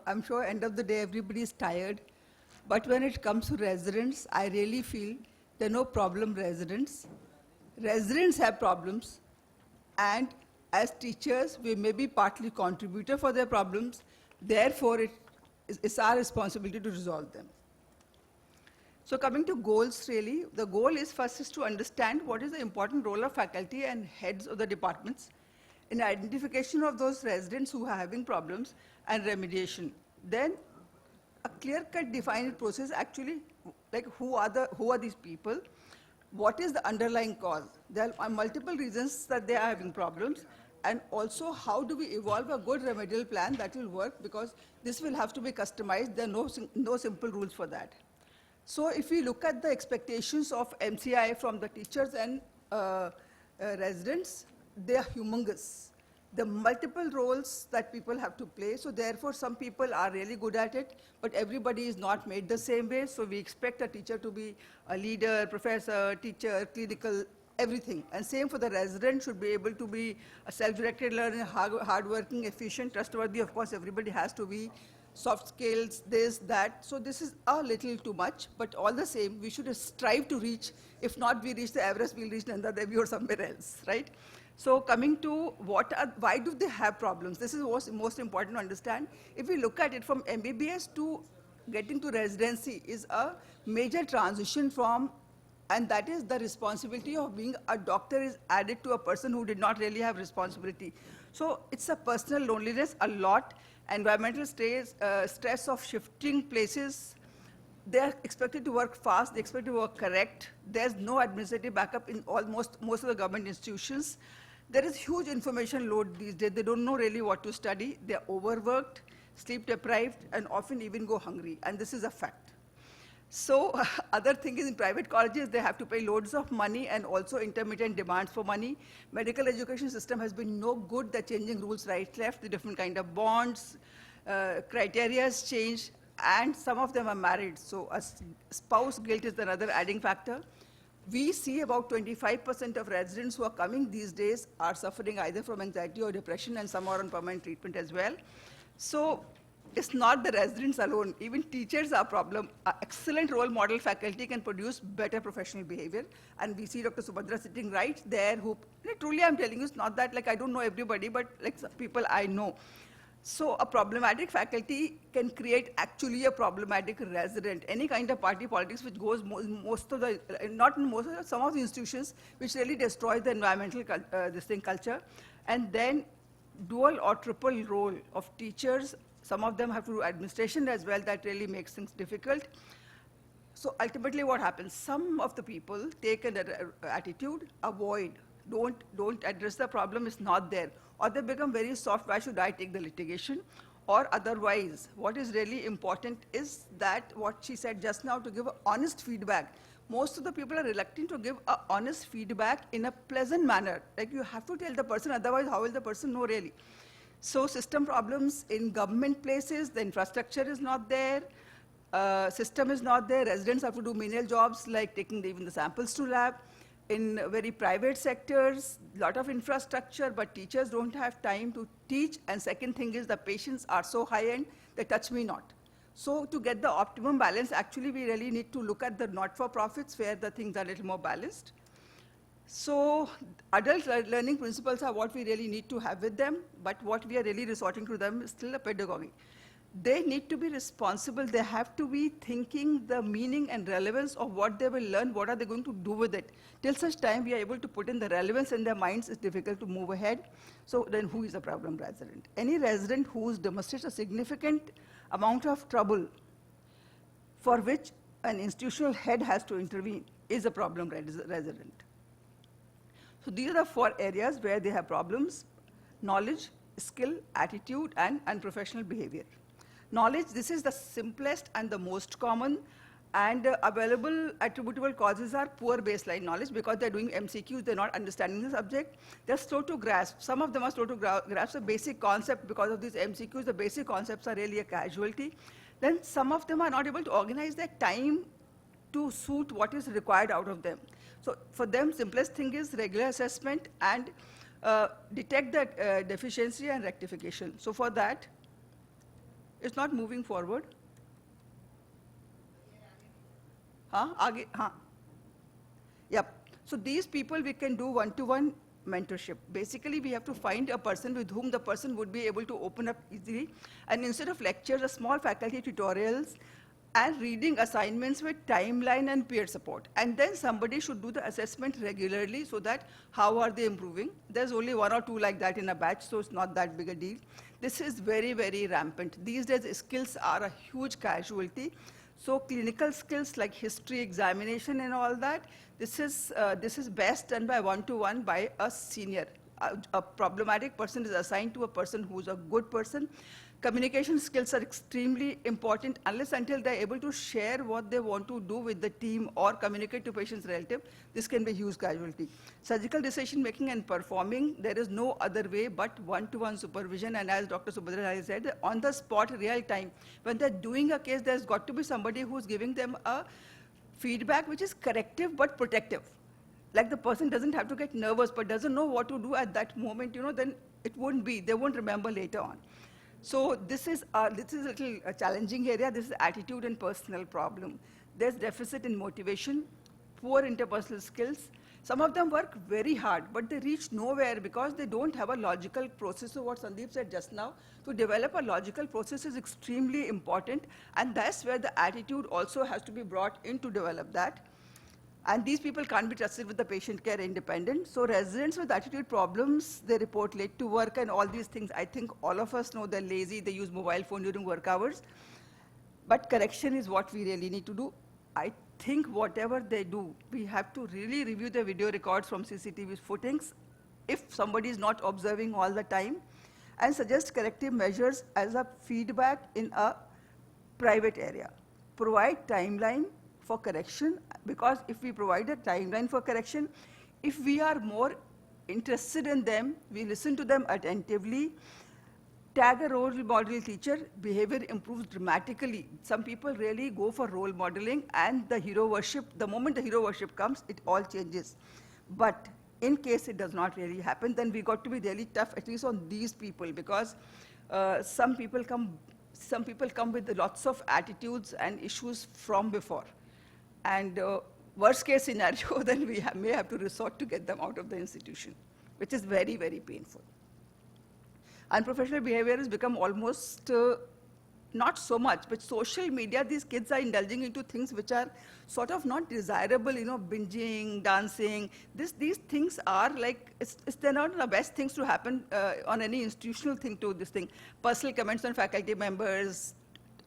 I'm sure end of the day everybody is tired, but when it comes to residents, I really feel there are no problem residents. Residents have problems, and as teachers, we may be partly contributor for their problems. Therefore, it's our responsibility to resolve them. So coming to goals, really, the goal is first is to understand what is the important role of faculty and heads of the departments in identification of those residents who are having problems and remediation. Then a clear-cut defined process actually, like who are these people, what is the underlying cause. There are multiple reasons that they are having problems, and also how do we evolve a good remedial plan that will work, because this will have to be customized. There are no simple rules for that. So if we look at the expectations of MCI from the teachers and residents, they are humongous. The multiple roles that people have to play, so therefore some people are really good at it, but everybody is not made the same way, so we expect a teacher to be a leader, professor, teacher, clinical, everything. And same for the resident, should be able to be a self-directed learner, hardworking, efficient, trustworthy. Of course, everybody has to be soft skills, this, that. So this is a little too much, but all the same, we should strive to reach. If not we reach the Everest, we'll reach Nanda Devi or somewhere else, right? So coming to why do they have problems? This is most important to understand. If we look at it from MBBS to getting to residency is a major transition from, and that is the responsibility of being a doctor is added to a person who did not really have responsibility. So it's a personal loneliness a lot, environmental stress of shifting places. They're expected to work fast, they're expected to work correct. There's no administrative backup in most of the government institutions. There is huge information load these days. They don't know really what to study. They're overworked, sleep deprived, and often even go hungry, and this is a fact. So other thing is, in private colleges, they have to pay loads of money and also intermittent demands for money. Medical education system has been no good. They're changing rules right, left, the different kind of bonds, criteria has changed, and some of them are married. So a spouse guilt is another adding factor. We see about 25% of residents who are coming these days are suffering either from anxiety or depression, and some are on permanent treatment as well. So it's not the residents alone. Even teachers are a problem. Excellent role model faculty can produce better professional behavior. And we see Dr. Subhadra sitting right there who, truly I'm telling you, it's not that like I don't know everybody, but like some people I know. So a problematic faculty can create actually a problematic resident. Any kind of party politics which goes some of the institutions, which really destroys the environmental culture. And then dual or triple role of teachers. Some of them have to do administration as well. That really makes things difficult. So ultimately what happens? Some of the people take an attitude, avoid, don't address the problem, is not there. Or they become very soft, why should I take the litigation? Or otherwise, what is really important is that what she said just now, to give honest feedback. Most of the people are reluctant to give honest feedback in a pleasant manner. Like you have to tell the person, otherwise how will the person know really? So system problems in government places, the infrastructure is not there, system is not there, residents have to do menial jobs like taking even the samples to lab. In very private sectors, lot of infrastructure, but teachers don't have time to teach. And second thing is the patients are so high-end, they touch me not. So to get the optimum balance, actually we really need to look at the not-for-profits where the things are a little more balanced. So adult learning principles are what we really need to have with them, but what we are really resorting to them is still a pedagogy. They need to be responsible. They have to be thinking the meaning and relevance of what they will learn, what are they going to do with it. Till such time we are able to put in the relevance in their minds, it's difficult to move ahead. So then who is a problem resident? Any resident who demonstrates a significant amount of trouble for which an institutional head has to intervene is a problem resident. So these are the 4 areas where they have problems: knowledge, skill, attitude, and unprofessional behavior. Knowledge, this is the simplest and the most common, and available attributable causes are poor baseline knowledge, because they're doing MCQs, they're not understanding the subject. They're slow to grasp. Some of them are slow to grasp the basic concept. Because of these MCQs, the basic concepts are really a casualty. Then some of them are not able to organize their time to suit what is required out of them. So for them, simplest thing is regular assessment and detect that deficiency and rectification. So for that, It's not moving forward. Huh? Aage, huh? Yep. So these people we can do one-to-one mentorship. Basically, we have to find a person with whom the person would be able to open up easily. And instead of lectures, a small faculty tutorials and reading assignments with timeline and peer support. And then somebody should do the assessment regularly so that how are they improving. There's only one or two like that in a batch, so it's not that big a deal. This is very, very rampant. These days, skills are a huge casualty. So clinical skills like history, examination, and all that, this is best done by one-to-one by a senior. A problematic person is assigned to a person who's a good person. Communication skills are extremely important unless until they're able to share what they want to do with the team or communicate to patient's relative. This can be a huge casualty. Surgical decision making and performing, there is no other way but one-to-one supervision. And as Dr. Subhadra has said, on the spot, real time. When they're doing a case, there's got to be somebody who's giving them a feedback which is corrective but protective. Like the person doesn't have to get nervous but doesn't know what to do at that moment, then it won't be, they won't remember later on. So this is a little challenging area. This is attitude and personal problem. There's deficit in motivation, poor interpersonal skills. Some of them work very hard, but they reach nowhere because they don't have a logical process. So what Sandeep said just now, to develop a logical process is extremely important, and that's where the attitude also has to be brought in to develop that. And these people can't be trusted with the patient care independent. So residents with attitude problems, they report late to work and all these things. I think all of us know they're lazy, they use mobile phone during work hours. But correction is what we really need to do. I think whatever they do, we have to really review the video records from CCTV footings if somebody is not observing all the time, and suggest corrective measures as a feedback in a private area. Provide timeline for correction, because if we provide a timeline for correction, if we are more interested in them, we listen to them attentively, tag a role model teacher, behavior improves dramatically. Some people really go for role modeling, and the hero worship, the moment the hero worship comes, it all changes. But in case it does not really happen, then we got to be really tough, at least on these people, because some people come with lots of attitudes and issues from before. And worst case scenario, then we may have to resort to get them out of the institution, which is very, very painful. Unprofessional behavior has become almost, not so much, but social media, these kids are indulging into things which are sort of not desirable, binging, dancing. These things are like, they're not the best things to happen on any institutional thing to this thing. Personal comments on faculty members,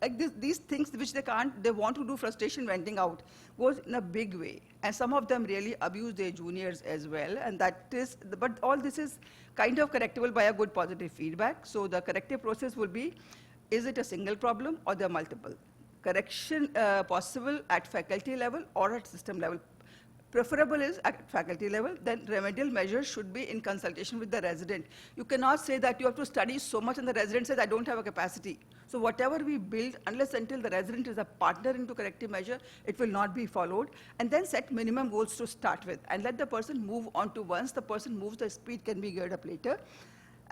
like these things which they want to do frustration venting out, goes in a big way. And some of them really abuse their juniors as well. And but all this is kind of correctable by a good positive feedback. So the corrective process will be, is it a single problem or there are multiple? Correction possible at faculty level or at system level. Preferable is at faculty level, then remedial measures should be in consultation with the resident. You cannot say that you have to study so much and the resident says, I don't have a capacity. So whatever we build, unless until the resident is a partner into corrective measure, it will not be followed. And then set minimum goals to start with and let the person move on to. Once the person moves, the speed can be geared up later.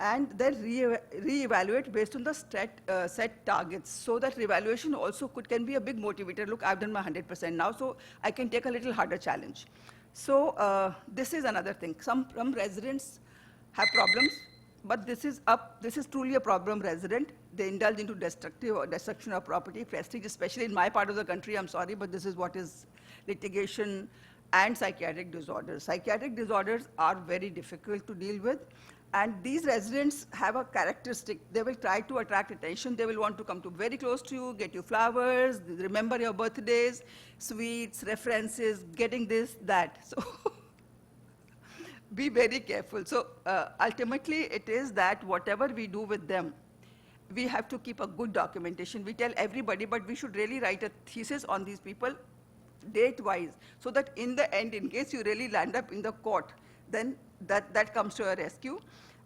And then re-evaluate based on the set targets. So that reevaluation also can be a big motivator. Look, I've done my 100% now, so I can take a little harder challenge. So this is another thing. Some residents have problems, but this is truly a problem resident. They indulge into destruction of property, prestige, especially in my part of the country. I'm sorry, but this is what is litigation and psychiatric disorders. Psychiatric disorders are very difficult to deal with. And these residents have a characteristic. They will try to attract attention. They will want to come to very close to you, get you flowers, remember your birthdays, sweets, references, getting this, that. So be very careful. So ultimately, it is that whatever we do with them, we have to keep a good documentation. We tell everybody, but we should really write a thesis on these people, date-wise, so that in the end, in case you really land up in the court, then that comes to our rescue.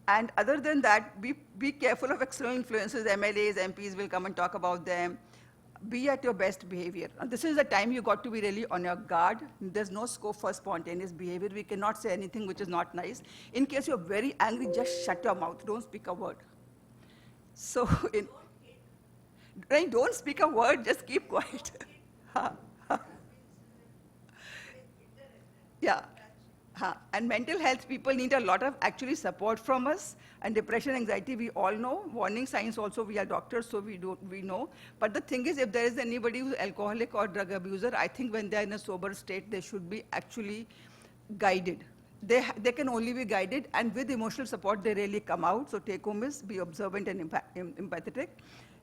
And other than that, be careful of external influences. MLAs, MPs will come and talk about them. Be at your best behavior. And this is the time you got to be really on your guard. There's no scope for spontaneous behavior. We cannot say anything which is not nice. In case you're very angry, just shut your mouth. Don't speak a word. So Right, don't speak a word, just keep quiet. Yeah. And mental health people need a lot of actually support from us. And depression, anxiety, we all know. Warning signs also, we are doctors, so we know. But the thing is, if there is anybody who's alcoholic or drug abuser, I think when they're in a sober state, they should be actually guided. They can only be guided, and with emotional support, they really come out. So take home is be observant and empathetic.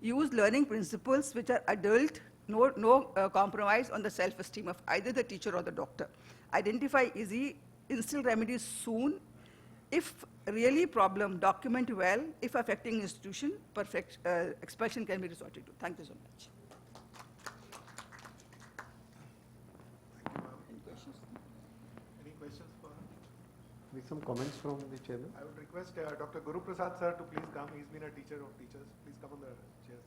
Use learning principles which are adult, no compromise on the self-esteem of either the teacher or the doctor. Identify easy, instill remedies soon. If really problem, document well. If affecting institution, perfect expulsion can be resorted to. Thank you so much. Any questions? Any questions for her? With some comments from the chairman. I would request Dr. Guru Prasad sir to please come. He's been a teacher of teachers. Please come on the chairs.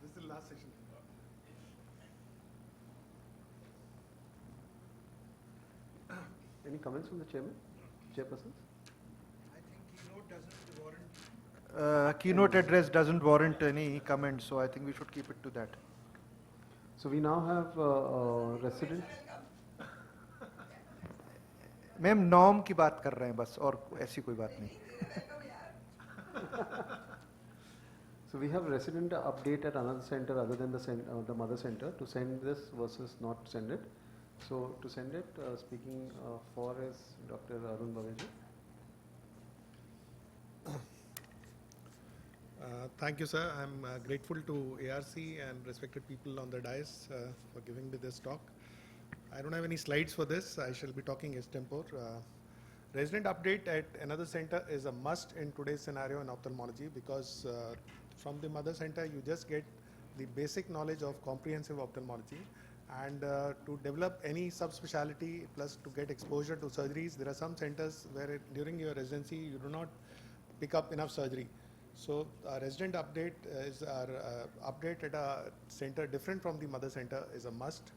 This is the last session. Any comments from the chairman, chairperson? I think keynote address doesn't warrant any comment, so I think we should keep it to that. So we now have resident. Ma'am norm की बात कर रहे हैं बस और ऐसी कोई बात नहीं. So we have resident update at another center other than the mother center to send this versus not send it. So to send it, speaking for is Dr. Arun Bhaveji. Thank you, sir. I'm grateful to ARC and respected people on the dais for giving me this talk. I don't have any slides for this. I shall be talking extempore. Resident update at another center is a must in today's scenario in ophthalmology because from the mother center you just get the basic knowledge of comprehensive ophthalmology. And to develop any subspecialty plus to get exposure to surgeries, there are some centers where during your residency you do not pick up enough surgery. So our resident update is our update at a center different from the mother center is a must.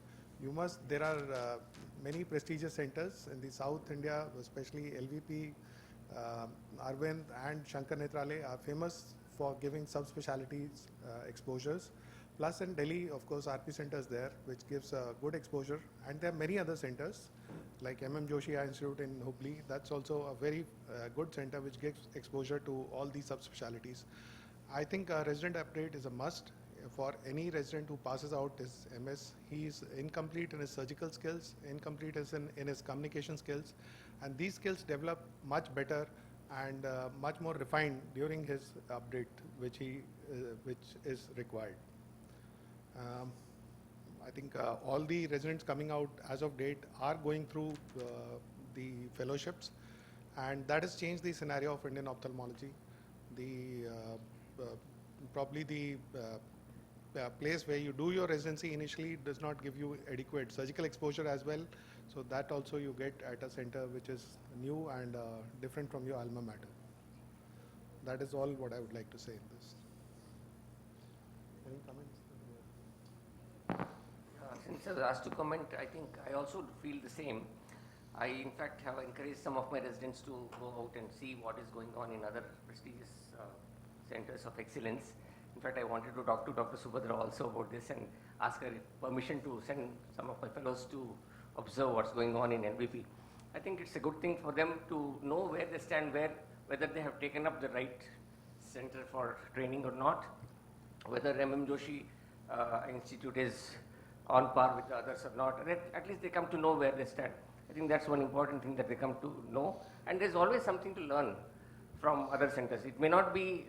There are many prestigious centers in the South India, especially LVP, Arvind and Shankar Nethralaya are famous for giving subspecialties exposures. Plus in Delhi, of course, RP Center is there, which gives good exposure. And there are many other centers, like MM Joshi Eye Institute in Hubli. That's also a very good center which gives exposure to all these subspecialties. I think a resident update is a must for any resident who passes out his MS. He is incomplete in his surgical skills, incomplete in his communication skills. And these skills develop much better and much more refined during his update, which is required. I think all the residents coming out as of date are going through the fellowships, and that has changed the scenario of Indian ophthalmology. Probably the place where you do your residency initially does not give you adequate surgical exposure as well, so that also you get at a center which is new and different from your alma mater. That is all what I would like to say in this. Any comments? Since I was asked to comment, I think I also feel the same. I, in fact, have encouraged some of my residents to go out and see what is going on in other prestigious centers of excellence. In fact, I wanted to talk to Dr. Subhadra also about this and ask her permission to send some of my fellows to observe what's going on in LVP. I think it's a good thing for them to know where they stand, whether they have taken up the right center for training or not, whether MM Joshi Institute is on par with the others or not. At least they come to know where they stand. I think that's one important thing that they come to know. And there's always something to learn from other centers. It may not be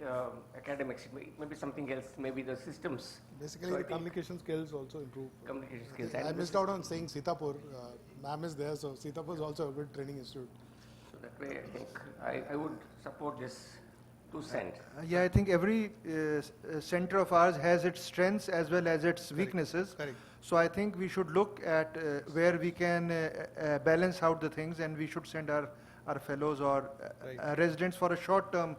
academics, it may be something else, maybe the systems. Basically, So the communication skills also improve. Communication skills. I And missed out on saying Sitapur. Ma'am is there, so Sitapur is also a good training institute. so that way, I think I would support this to send. Yeah, I think every center of ours has its strengths as well as its weaknesses. Correct. So I think we should look at where we can balance out the things, and we should send our fellows or Right. residents for a short-term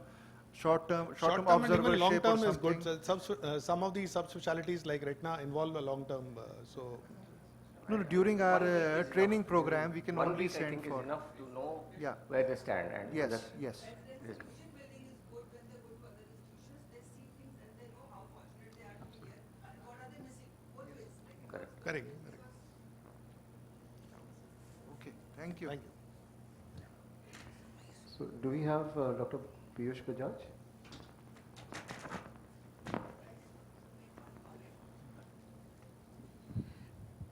Short-term and even observership or long-term is good. something. Some of these subspecialties like retina involve a long-term. So No, during our training program, we can 1 only week, I send think, for. is enough to know Yeah. where they stand. And Yes, that's- yes. this- Building is good when they go to other institutions. Correct, correct. Okay, thank you. Thank you. So do we have Dr. Piyush Bajaj?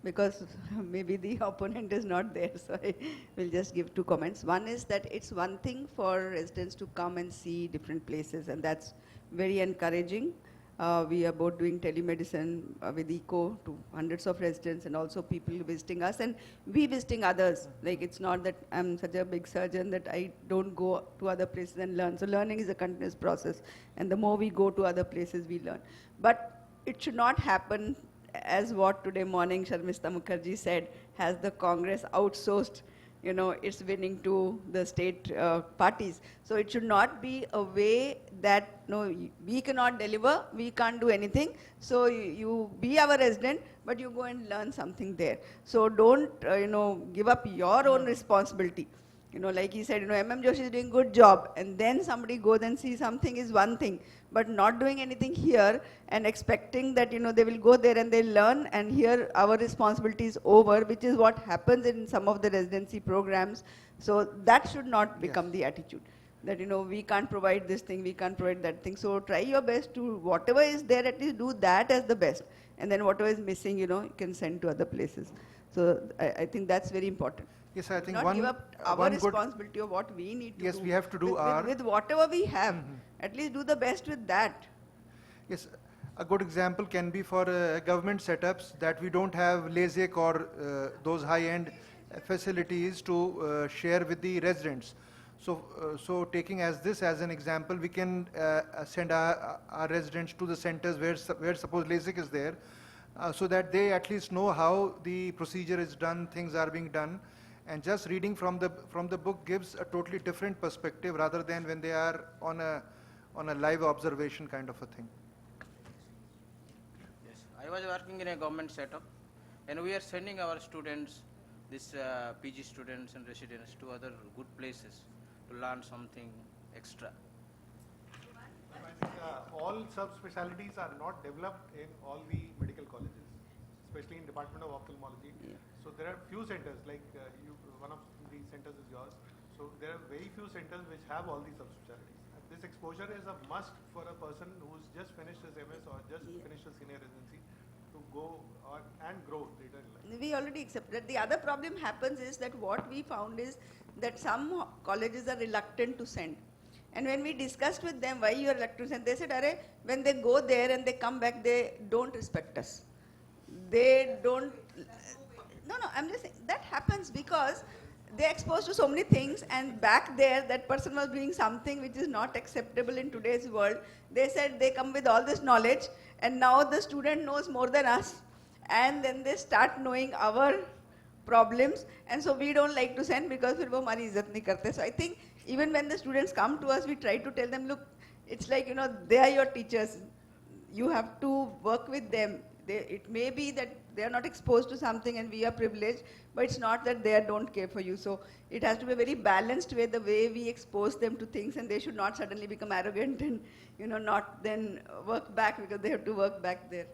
Because maybe the opponent is not there, so I will just give two comments. One is that it's one thing for residents to come and see different places, and that's very encouraging. We are both doing telemedicine with ECO to hundreds of residents and also people visiting us and we visiting others. Like it's not that I'm such a big surgeon that I don't go to other places and learn. So learning is a continuous process, and the more we go to other places, we learn. But it should not happen as what today morning Sharmista Mukherjee said, has the Congress outsourced, its winning to the state parties. So it should not be a way that, no, we cannot deliver, we can't do anything. So you be our resident, but you go and learn something there. So don't, give up your own responsibility. Like he said, MM Joshi is doing good job, and then somebody goes and see something is one thing, but not doing anything here and expecting that, they will go there and they'll learn, and here our responsibility is over, which is what happens in some of the residency programs. So that should not become the attitude, that, we can't provide this thing, we can't provide that thing. So try your best to, whatever is there, at least do that as the best. And then whatever is missing, you can send to other places. So I think that's very important. Yes, I think Not one, give up our one good, responsibility of what we need to yes, do. we have to do with, our, with whatever we have. At least do the best with that. yes, a good example can be for government setups that we don't have LASIK or those high-end facilities to share with the residents. So taking as this as an example, we can send our residents to the centers where suppose LASIK is there, so that they at least know how the procedure is done, things are being done. And just reading from the book gives a totally different perspective rather than when they are on a live observation kind of a thing. Yes, I was working in a government setup, and we are sending our students, these PG students and residents, to other good places to learn something extra. I think all subspecialties are not developed in all the medical colleges, especially in Department of Ophthalmology. Yeah. So there are few centers, like one of the centers is yours. So there are very few centers which have all these subspecialties. And this exposure is a must for a person who's just finished his MS or just finished his senior residency to go on and grow later in life. We already accepted. The other problem happens is that what we found is that some colleges are reluctant to send. And when we discussed with them why you are reluctant to send, they said, Arey, when they go there and they come back, they don't respect us. They don't. No, I'm just saying that happens because they're exposed to so many things, and back there that person was doing something which is not acceptable in today's world. They said they come with all this knowledge, and now the student knows more than us, and then they start knowing our problems, and so we don't like to send because फिर वो हमारी इज्जत नहीं करते. So I think even when the students come to us, we try to tell them, look, it's like, they are your teachers. You have to work with them. It may be that they are not exposed to something and we are privileged, but it's not that they don't care for you. So it has to be a very balanced way, the way we expose them to things, and they should not suddenly become arrogant and, not then work back because they have to work back there.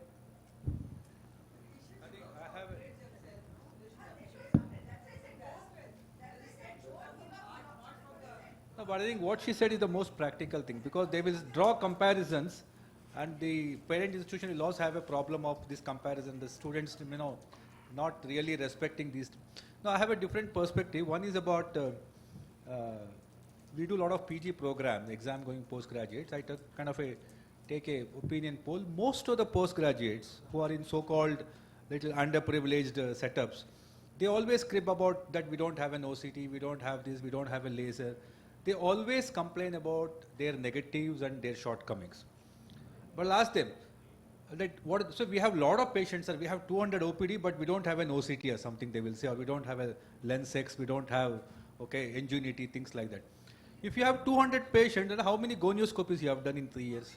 No, but I think what she said is the most practical thing, because they will draw comparisons, and the parent institution will also have a problem of this comparison. The students, not really respecting these. Now, I have a different perspective. One is about we do a lot of PG programs, exam going postgraduates. I take a opinion poll. Most of the postgraduates who are in so-called little underprivileged setups, they always crib about that we don't have an OCT, we don't have this, we don't have a laser. They always complain about their negatives and their shortcomings. But I'll ask them, so we have a lot of patients, sir, we have 200 OPD, but we don't have an OCT or something, they will say, or we don't have a lens X, we don't have, Ingenuity, things like that. If you have 200 patients, then how many gonioscopies you have done in 3 years?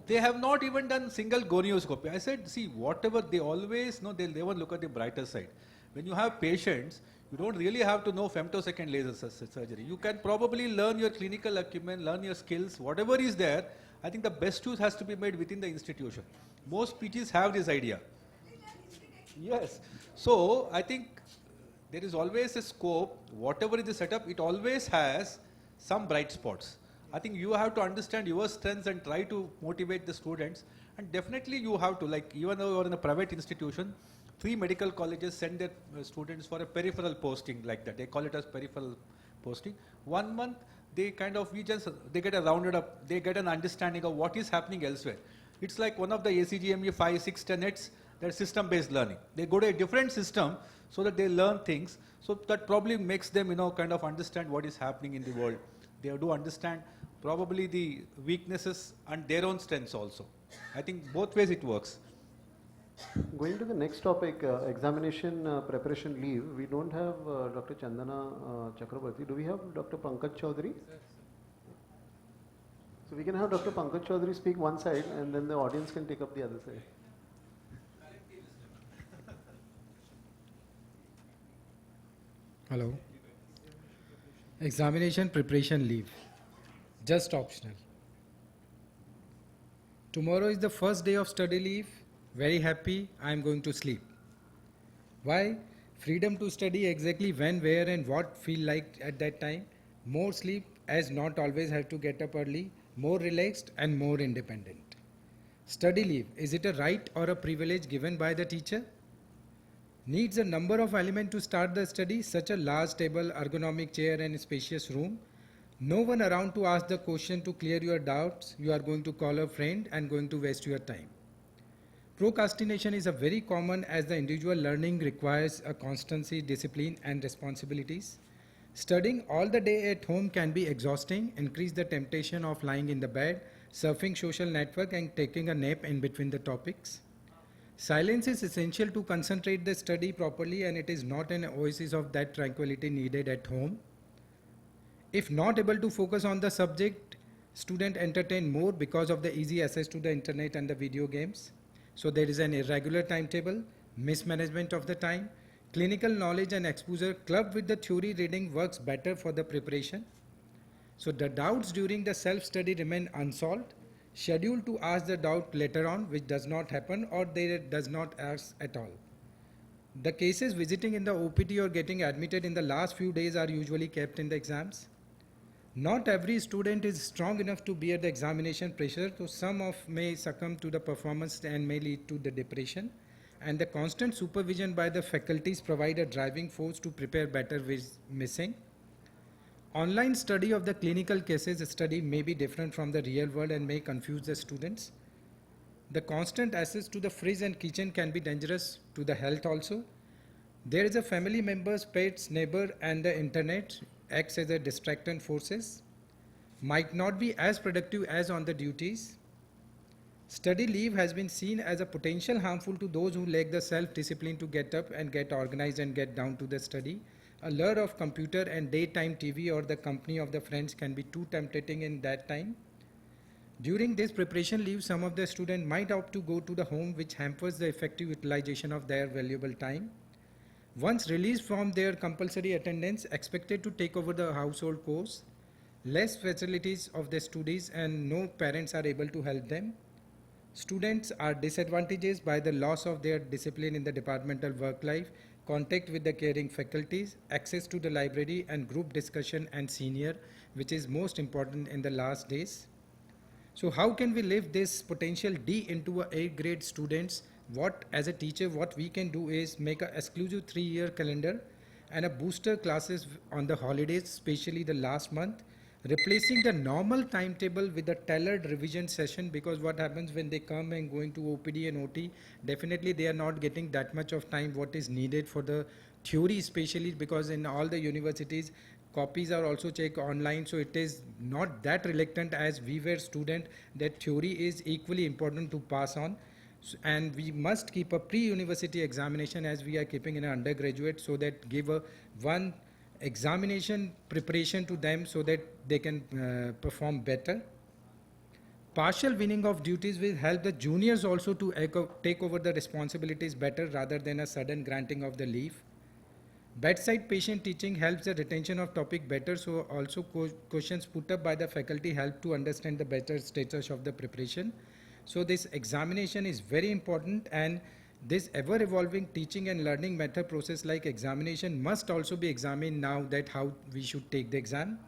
They have not even done single gonioscopy. I said, see, whatever they always know, they'll never look at the brighter side. When you have patients, you don't really have to know femtosecond laser surgery. You can probably learn your clinical acumen, learn your skills, whatever is there, I think the best use has to be made within the institution. Most PGs have this idea. Yes. So I think there is always a scope, whatever is the setup, it always has some bright spots. I think you have to understand your strengths and try to motivate the students. And definitely you have to, like even though you are in a private institution, 3 medical colleges send their students for a peripheral posting like that. They call it as peripheral posting. 1 month, they kind of, they get a rounded up, they get an understanding of what is happening elsewhere. It's like one of the ACGME 5, 6 tenets, that system-based learning. They go to a different system so that they learn things. So that probably makes them, kind of understand what is happening in the world. They do understand probably the weaknesses and their own strengths also. I think both ways it works. Going to the next topic, examination preparation leave, we don't have Dr. Chandana Chakrabarti. Do we have Dr. Pankaj Chaudhary? So we can have Dr. Pankaj Chaudhary speak one side and then the audience can take up the other side. Hello. Examination preparation leave. Just optional. Tomorrow is the first day of study leave. Very happy. I am going to sleep. Why? Freedom to study exactly when, where and what feel like at that time. More sleep as not always have to get up early. More relaxed and more independent. Study leave. Is it a right or a privilege given by the teacher? Needs a number of elements to start the study, such a large table, ergonomic chair and spacious room. No one around to ask the question to clear your doubts. You are going to call a friend and going to waste your time. Procrastination is a very common as the individual learning requires a constancy, discipline and responsibilities. Studying all the day at home can be exhausting, increase the temptation of lying in the bed, surfing social network and taking a nap in between the topics. Silence is essential to concentrate the study properly and it is not an oasis of that tranquility needed at home. If not able to focus on the subject, student entertain more because of the easy access to the internet and the video games. So there is an irregular timetable, mismanagement of the time, clinical knowledge and exposure clubbed with the theory reading works better for the preparation. So the doubts during the self-study remain unsolved. Scheduled to ask the doubt later on, which does not happen or they does not ask at all. The cases visiting in the OPD or getting admitted in the last few days are usually kept in the exams. Not every student is strong enough to bear the examination pressure, so some of may succumb to the performance and may lead to the depression. And the constant supervision by the faculties provide a driving force to prepare better with missing. Online study of the clinical cases study may be different from the real world and may confuse the students. The constant access to the fridge and kitchen can be dangerous to the health also. There is a family members, pets, neighbor and the internet acts as a distractant forces. Might not be as productive as on the duties. Study leave has been seen as a potential harmful to those who lack the self-discipline to get up and get organized and get down to the study. A lure of computer and daytime TV or the company of the friends can be too tempting in that time. During this preparation leave, some of the students might opt to go to the home, which hampers the effective utilization of their valuable time. Once released from their compulsory attendance, expected to take over the household chores, less facilities of the studies and no parents are able to help them. Students are disadvantaged by the loss of their discipline in the departmental work life, contact with the caring faculties, access to the library and group discussion and senior, which is most important in the last days. So how can we lift this potential D into a 8th grade students? What as a teacher, what we can do is make an exclusive 3-year calendar and a booster classes on the holidays, especially the last month, replacing the normal timetable with a tailored revision session, because what happens when they come and going to OPD and OT, definitely they are not getting that much of time what is needed for the theory, especially because in all the universities copies are also checked online, so it is not that reluctant as we were student that theory is equally important to pass on. And we must keep a pre-university examination as we are keeping in an undergraduate, so that give a one examination preparation to them so that they can perform better. Partial winning of duties will help the juniors also to take over the responsibilities better rather than a sudden granting of the leave. Bedside patient teaching helps the retention of topic better, so also questions put up by the faculty help to understand the better status of the preparation. So this examination is very important, and this ever evolving teaching and learning method process like examination must also be examined now, that how we should take the exam.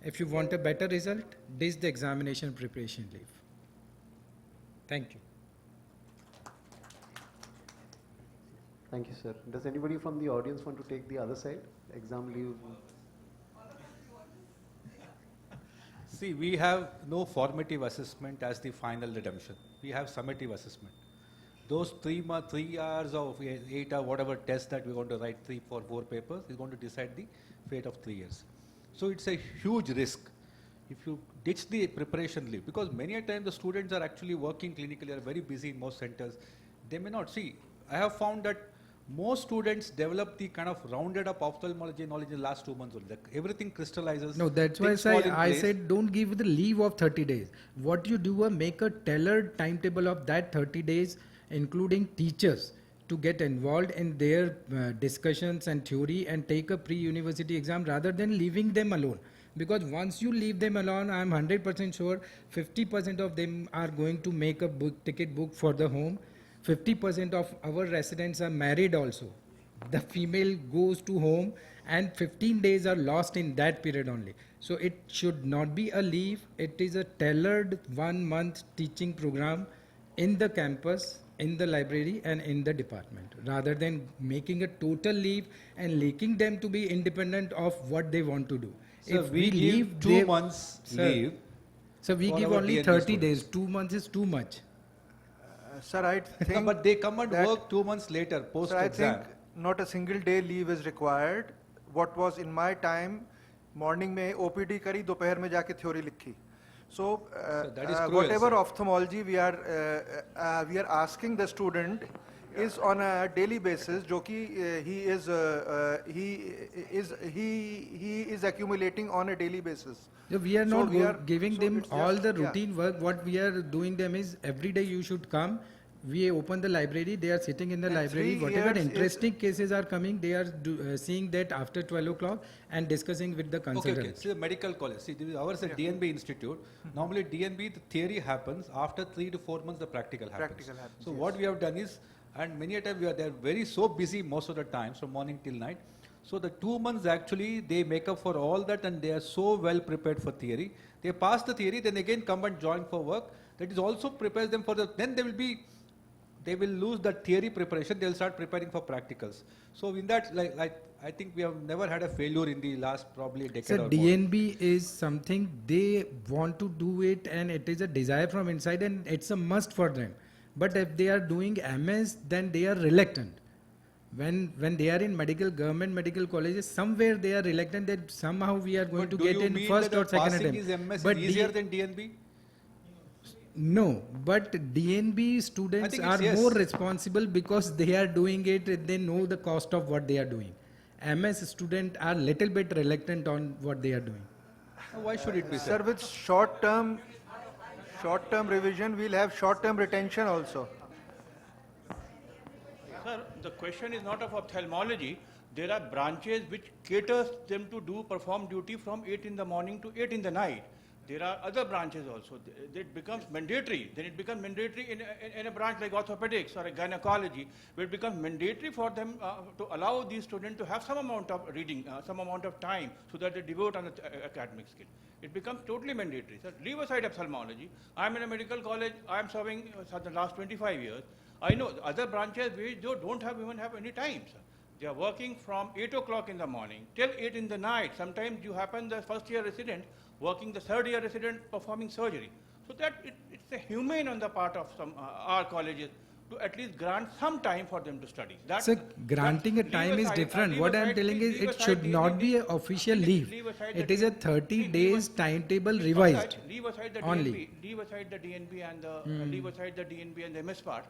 If you want a better result, this is the examination preparation leave. Thank you. Thank you, sir. Does anybody from the audience want to take the other side? Exam leave? See, we have no formative assessment as the final redemption. We have summative assessment. Those 3 hours of 8 hour whatever test that we want to write 3, 4 papers is going to decide the fate of 3 years. So it's a huge risk if you ditch the preparation leave, because many a time the students are actually working clinically, are very busy in most centers. They may not see. I have found that most students develop the kind of rounded up ophthalmology knowledge in the last 2 months only. Like everything crystallizes. No, that's why things fall in I place. said don't give the leave of 30 days. What you do, make a tailored timetable of that 30 days, including teachers, to get involved in their discussions and theory and take a pre-university exam rather than leaving them alone. Because once you leave them alone, I am 100% sure 50% of them are going to make a ticket book for the home. 50% of our residents are married also. The female goes to home and 15 days are lost in that period only. So it should not be a leave. It is a tailored 1 month teaching program in the campus, in the library and in the department, rather than making a total leave and making them to be independent of what they want to do. So If we give leave 2 they- months Sir, leave. So we for give our only DNB 30 students. days. 2 months is too much. Sir, I think. But they come and that- work 2 months later, post Sir, I exam. think not a single day leave is required. What was in my time, morning में OPD करी, दोपहर में जाके theory लिखी. So, that is cruel, whatever sir. ophthalmology we are asking the student is on a daily basis, जो कि he is accumulating on a daily basis. So we are So not we are- giving so them it's all just- the yeah. routine work. What we are doing them is every day you should come. We open the library. They are sitting in the And library. 3 Whatever years is- interesting cases are coming, they are seeing that after 12 o'clock and discussing with the Okay, consultant. okay. See, the medical college. See, this is ours at DNB Institute. Normally, DNB, the theory happens after 3 to 4 months. The practical happens. Practical happens, So yes. what we have done is, and many a time they're very so busy most of the times from morning till night. So the 2 months actually they make up for all that, and they are so well prepared for theory. They pass the theory, then again come and join for work. That is also prepares them for the. Then they will lose that theory preparation. They will start preparing for practicals. So in that, like I think we have never had a failure in the last probably decade So or more. DNB is something they want to do it, and it is a desire from inside, and it's a must for them. But if they are doing MS, then they are reluctant. When they are in government medical colleges, somewhere they are reluctant that somehow we are going But to do get you in mean first that or second passing attempt. is MS But is easier than DNB? No, but DNB I students think are it's yes. more responsible because they are doing it and they know the cost of what they are doing. MS students are little bit reluctant on what they are doing. Why should it be, Sir, sir? with short-term revision, we'll have short-term retention also. Sir, the question is not of ophthalmology. There are branches which caters them to perform duty from 8 in the morning to 8 in the night. There are other branches also. It becomes mandatory. Then it becomes mandatory in a branch like orthopedics or a gynecology, where it becomes mandatory for them to allow these students to have some amount of reading, some amount of time, so that they devote on the academic skill. It becomes totally mandatory. So leave aside ophthalmology. I'm in a medical college. I'm serving for the last 25 years. I know other branches we don't even have any time, sir. They are working from 8 o'clock in the morning till 8 in the night. Sometimes you happen the first year resident working, the third year resident performing surgery. So that it's a humane on the part of some our colleges to at least grant some time for them to study. So granting a leave time is aside- different. leave What I am aside- telling is leave it aside should the- not be an official leave. leave aside It the is a leave- 30 leave days aside- timetable leave revised. aside- Leave aside the only. DNB, leave aside the DNB and the leave aside the DNB and the MS part.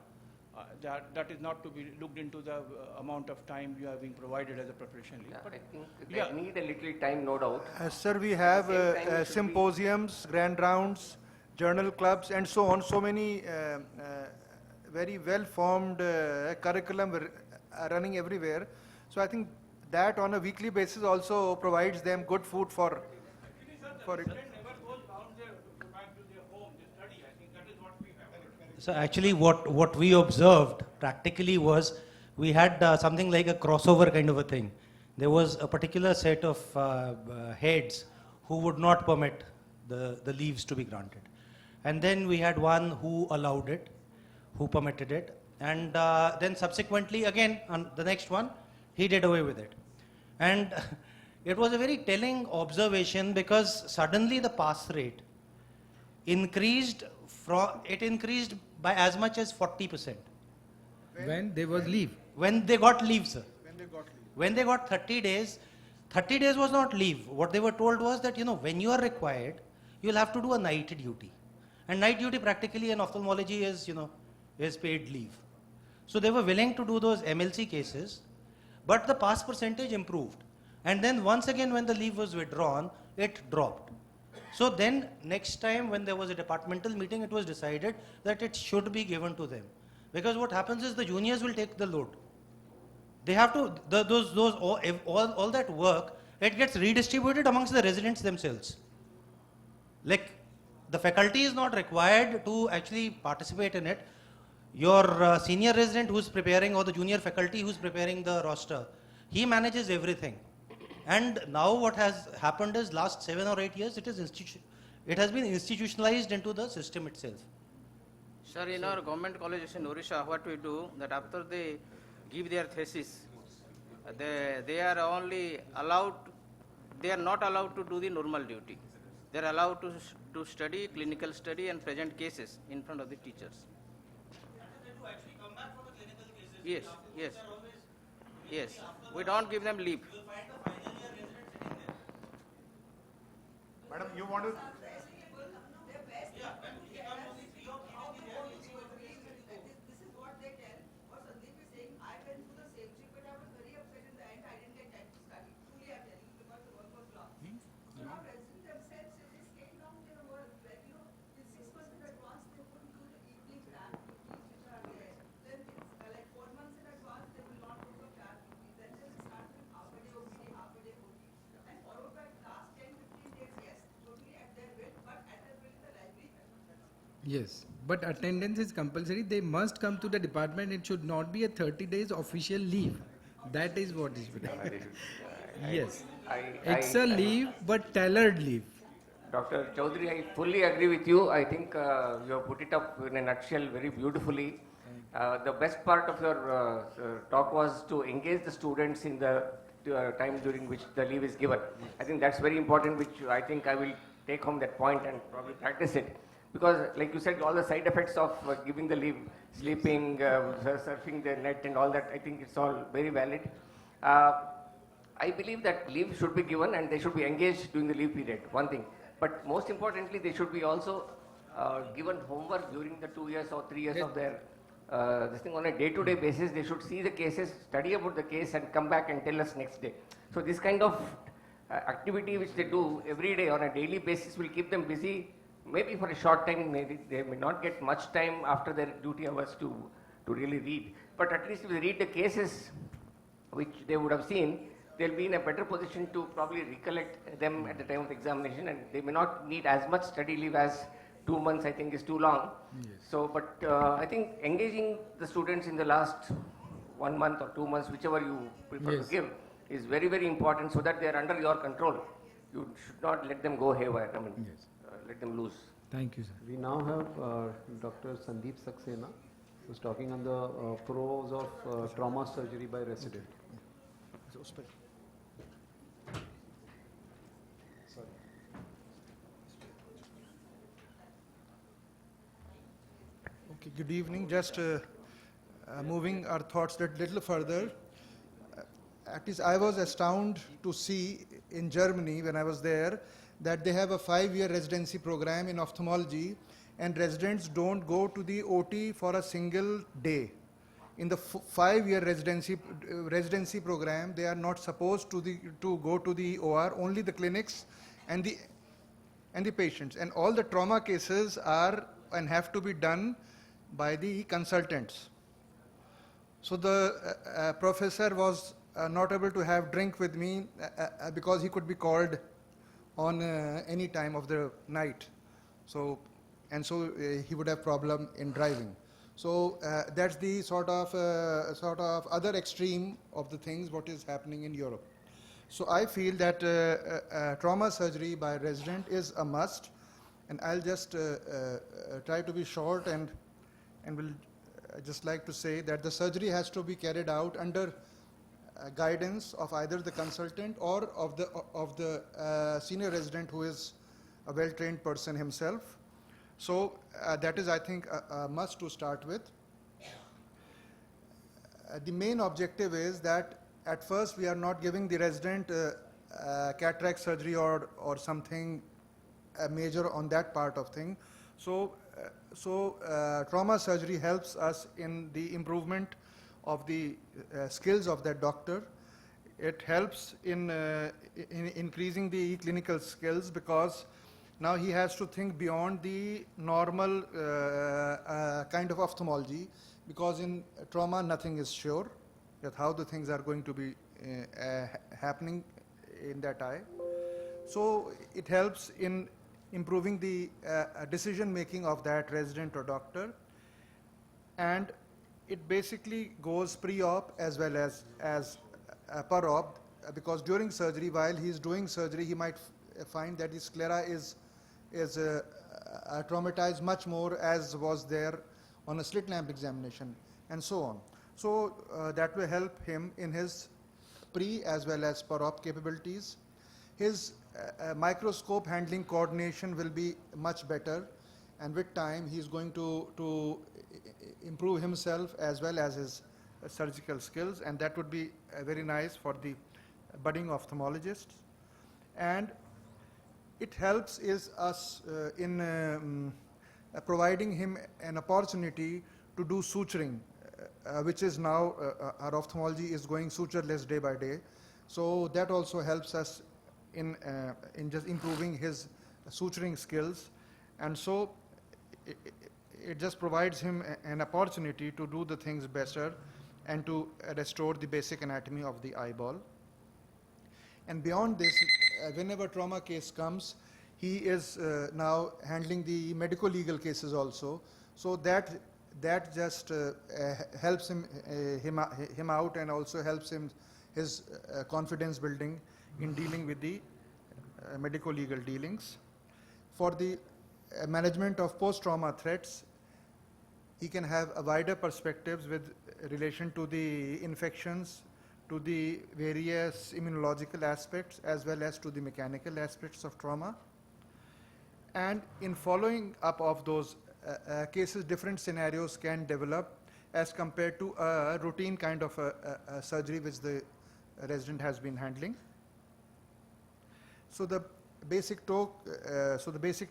That is not to be looked into the amount of time you are being provided as a preparation leave. Yeah, But I think yeah. they need a little time, no doubt. Sir, we have same time it should be- symposiums, grand rounds, journal clubs, and so on. So many very well-formed curriculum running everywhere. So I think that on a weekly basis also provides them good food for it. Never goes down there to go back to their home, they study. I think that is what we have. So actually what we observed practically was we had something like a crossover kind of a thing. There was a particular set of heads who would not permit the leaves to be granted. And then we had one who allowed it, who permitted it. And then subsequently again on the next one, he did away with it. And it was a very telling observation because suddenly the pass rate increased by as much as 40%. When there was leave. When they got leave, sir. When they got leave. When they got 30 days was not leave. What they were told was that, when you are required, you'll have to do a night duty. And night duty practically in ophthalmology is, is paid leave. So they were willing to do those MLC cases, but the pass percentage improved. And then once again when the leave was withdrawn, it dropped. So then next time when there was a departmental meeting, it was decided that it should be given to them. Because what happens is the juniors will take the load. They have to, all that work, it gets redistributed amongst the residents themselves. Like, the faculty is not required to actually participate in it. Your senior resident who's preparing or the junior faculty who's preparing the roster, he manages everything. And now what has happened is last 7 or 8 years, it has been institutionalized into the system itself. Sir, in our government colleges in Odisha, what we do, that after they give their thesis, they are only allowed, they are not allowed to do the normal duty. They are allowed to study, clinical study and present cases in front of the teachers. Yes, yes. Yes, we don't give them leave. Madam, you want to? This is what they tell. What Sandeep is saying, I went through the same thing, but I was very upset in the end. I didn't get time to study. Truly, I'm telling you, because the work was long. So now residents themselves, if they came down to the work, in 6 months in advance, they wouldn't do the evening lab duties which are there. Then it's like 4 months in advance, they will not do the lab duties. Then they will start with half a day OPD, half a day OT. And followed by last 10, 15 days, yes, totally at their will, but at their will in the library. Yes, but attendance is compulsory. They must come to the department. It should not be a 30 days official leave. That is what is. Yes. It's a leave, but tailored leave. Dr. Chaudhary, I fully agree with you. I think you have put it up in a nutshell very beautifully. The best part of your talk was to engage the students in the time during which the leave is given. I think that's very important, which I think I will take home that point and probably practice it. Because like you said, all the side effects of giving the leave, sleeping, surfing the net and all that, I think it's all very valid. I believe that leave should be given and they should be engaged during the leave period, one thing. But most importantly, they should be also given homework during the 2 years or 3 years of their this thing on a day-to-day basis. They should see the cases, study about the case and come back and tell us next day. So this kind of activity which they do every day on a daily basis will keep them busy. Maybe for a short time, maybe they may not get much time after their duty hours to really read. But at least if they read the cases which they would have seen, they'll be in a better position to probably recollect them at the time of the examination, and they may not need as much study leave as 2 months, I think, is too long. Yes. So, but I think engaging the students in the last 1 month or 2 months, whichever you prefer to give, is very, very important so that they are under your control. You should not let them go haywire. I mean, let them loose. Thank you, sir. We now have Dr. Sandeep Saxena, who's talking on the pros of trauma surgery by resident. Okay, good evening. Just moving our thoughts a little further. At least I was astounded to see in Germany when I was there that they have a 5-year residency program in ophthalmology, and residents don't go to the OT for a single day. In the 5-year residency program, they are not supposed to go to the OR, only the clinics and the patients. And all the trauma cases are and have to be done by the consultants. So the professor was not able to have drink with me because he could be called on any time of the night. So, he would have problem in driving. So that's the sort of other extreme of the things what is happening in Europe. So I feel that trauma surgery by resident is a must, and I'll just try to be short and will just like to say that the surgery has to be carried out under guidance of either the consultant or of the senior resident who is a well-trained person himself. So that is, I think, a must to start with. The main objective is that at first we are not giving the resident cataract surgery or something major on that part of thing. So trauma surgery helps us in the improvement of the skills of that doctor. It helps in increasing the clinical skills, because now he has to think beyond the normal kind of ophthalmology, because in trauma nothing is sure that how the things are going to be happening in that eye. So it helps in improving the decision making of that resident or doctor, and it basically goes pre-op as well as per-op, because during surgery, while he is doing surgery, he might find that his sclera is traumatized much more as was there on a slit lamp examination, and so on. So that will help him in his pre as well as per-op capabilities. His microscope handling coordination will be much better, and with time he is going to improve himself as well as his surgical skills, and that would be very nice for the budding ophthalmologists. And it helps us in providing him an opportunity to do suturing, which is now our ophthalmology is going sutureless day by day. So that also helps us in just improving his suturing skills, and so it just provides him an opportunity to do the things better and to restore the basic anatomy of the eyeball. And beyond this, whenever trauma case comes, he is now handling the medical legal cases also. So that just helps him out, and also helps him his confidence building in dealing with the medical legal dealings. For the management of post-trauma threats, he can have a wider perspectives with relation to the infections, to the various immunological aspects, as well as to the mechanical aspects of trauma. And in following up of those cases, different scenarios can develop as compared to a routine kind of a surgery which the resident has been handling. So the basic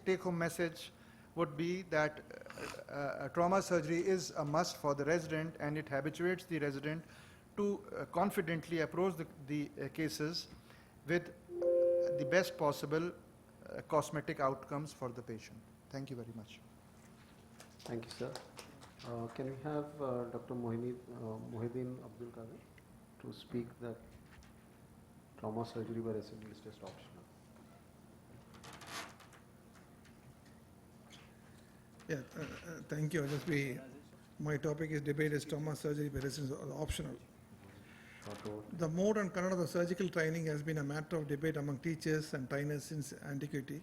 take-home message would be that trauma surgery is a must for the resident, and it habituates the resident to confidently approach the cases with the best possible cosmetic outcomes for the patient. Thank you very much. Thank you, sir. Can we have Dr. Mohideen Abdul Qadir to speak that trauma surgery by resident is just optional? Yeah, thank you. My topic is debate is trauma surgery by residents optional. The mode and content of the surgical training has been a matter of debate among teachers and trainers since antiquity.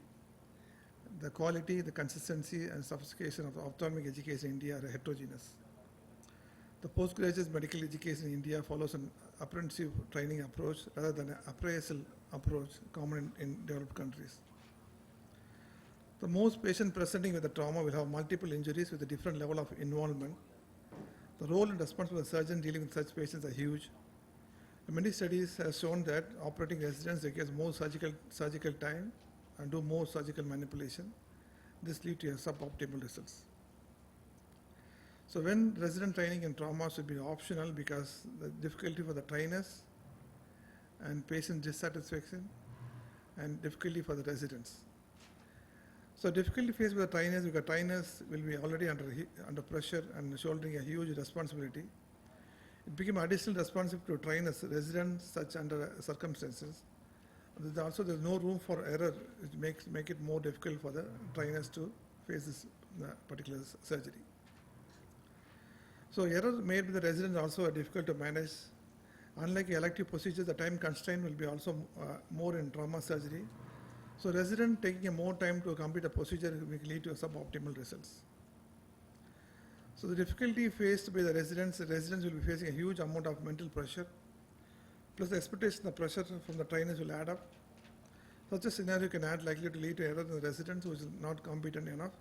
The quality, the consistency and sophistication of the ophthalmic education in India are heterogeneous. The postgraduate medical education in India follows an apprenticeship training approach rather than an appraisal approach common in developed countries. The most patient presenting with the trauma will have multiple injuries with a different level of involvement. The role and responsibility of the surgeon dealing with such patients are huge. Many studies have shown that operating residents requires more surgical time and do more surgical manipulation. This leads to suboptimal results. So when resident training in trauma should be optional, because the difficulty for the trainers and patient dissatisfaction and difficulty for the residents. So difficulty faced with the trainers, because trainers will be already under pressure and shouldering a huge responsibility. It became additional responsibility to train as residents such under circumstances. There's no room for error. It make it more difficult for the trainers to face this particular surgery. So errors made by the residents also are difficult to manage. Unlike elective procedures, the time constraint will be also more in trauma surgery. So resident taking a more time to complete a procedure will lead to suboptimal results. So the difficulty faced by the residents will be facing a huge amount of mental pressure, plus the expectation of pressure from the trainers will add up. Such a scenario can add likely to lead to error in the residents who is not competent enough,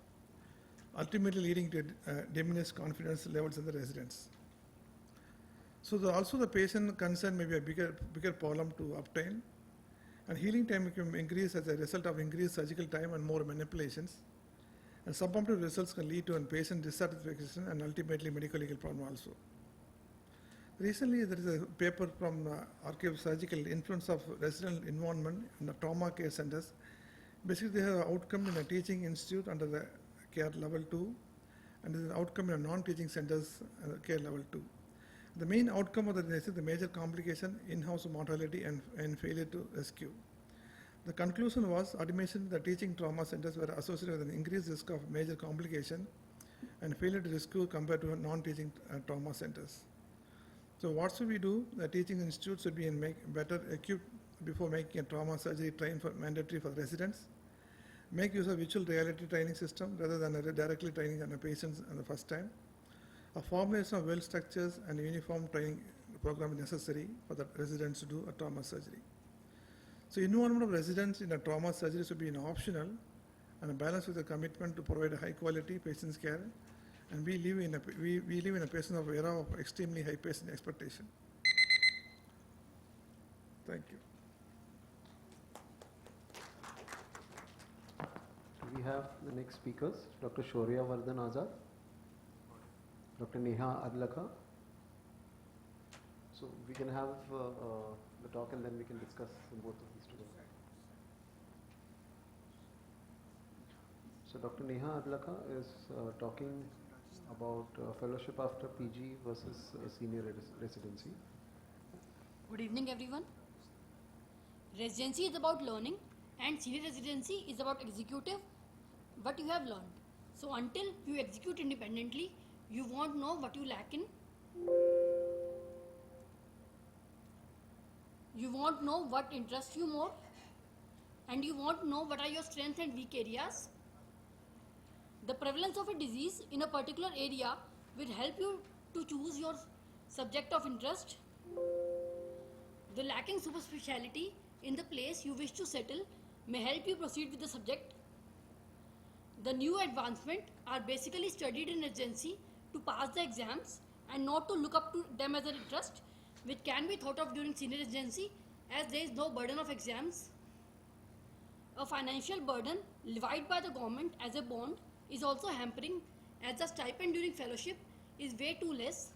ultimately leading to diminished confidence levels in the residents. So also the patient concern may be a bigger problem to obtain, and healing time can increase as a result of increased surgical time and more manipulations. And suboptimal results can lead to a patient dissatisfaction and ultimately medical legal problem also. Recently, there is a paper from Archive of Surgical Influence of Resident Involvement in the trauma care centers. Basically, they have an outcome in a teaching institute under the care level 2, and there is an outcome in non-teaching centers care level 2. The main outcome of the major complication, in-house mortality and failure to rescue. The conclusion was admission to the teaching trauma centers were associated with an increased risk of major complication and failure to rescue compared to non-teaching trauma centers. So what should we do? The teaching institutes should be better equipped before making a trauma surgery train for mandatory for residents. Make use of virtual reality training system rather than directly training on the patients the first time. A formulation of well structures and uniform training program is necessary for the residents to do a trauma surgery. So involvement of residents in a trauma surgery should be optional and a balance with a commitment to provide a high quality patient's care. And we live in a patient of era of extremely high patient expectation. Thank you. We have the next speakers, Dr. Shaurya Vardhan Azad, Dr. Neha Adlakha. So we can have the talk and then we can discuss both of these together. So Dr. Neha Adlakha is talking about fellowship after PG versus senior residency. Good evening everyone. Residency is about learning and senior residency is about executive what you have learned. So until you execute independently, you won't know what you lack in. You won't know what interests you more, and you won't know what are your strengths and weak areas. The prevalence of a disease in a particular area will help you to choose your subject of interest. The lacking super speciality in the place you wish to settle may help you proceed with the subject. The new advancement are basically studied in residency to pass the exams and not to look up to them as an interest, which can be thought of during senior residency as there is no burden of exams. A financial burden levied by the government as a bond is also hampering, as the stipend during fellowship is way too less.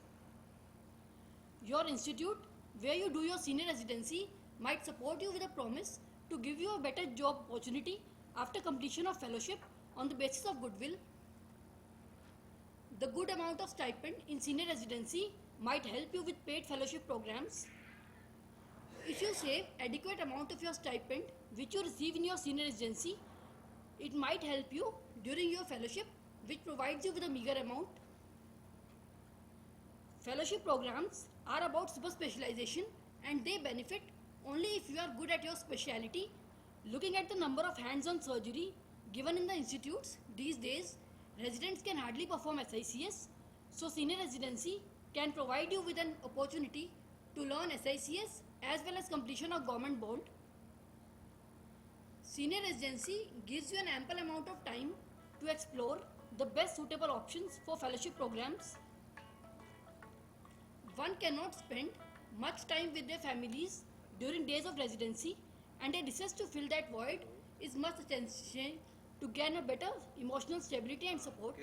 Your institute where you do your senior residency might support you with a promise to give you a better job opportunity after completion of fellowship on the basis of goodwill. The good amount of stipend in senior residency might help you with paid fellowship programs. If you save adequate amount of your stipend which you receive in your senior residency, it might help you during your fellowship, which provides you with a meager amount. Fellowship programs are about super specialization and they benefit only if you are good at your specialty. Looking at the number of hands-on surgery given in the institutes these days, residents can hardly perform SICS, so senior residency can provide you with an opportunity to learn SICS as well as completion of government bond. Senior residency gives you an ample amount of time to explore the best suitable options for fellowship programs. One cannot spend much time with their families during days of residency, and a research to fill that void is much essential to gain a better emotional stability and support.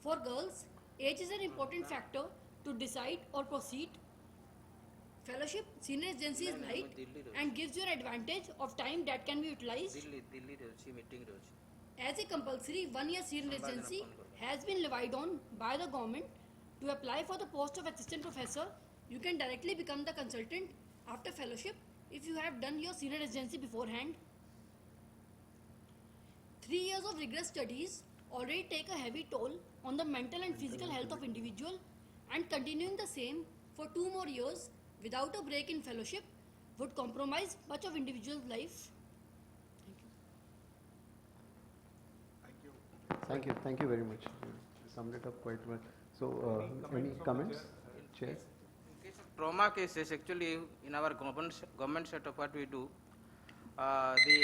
For girls, age is an important factor to decide or proceed. Fellowship, senior residency is light and gives you an advantage of time that can be utilized. As a compulsory 1-year senior residency has been levied on by the government To apply for the post of assistant professor, you can directly become the consultant after fellowship if you have done your senior residency beforehand. 3 years of rigorous studies already take a heavy toll on the mental and physical health of individual, and continuing the same for 2 more years without a break in fellowship would compromise much of individual's life. Thank you. Thank you very much. You summed it up quite well. So, any comments? Chair? In case of trauma cases, actually, in our government setup, what we do, the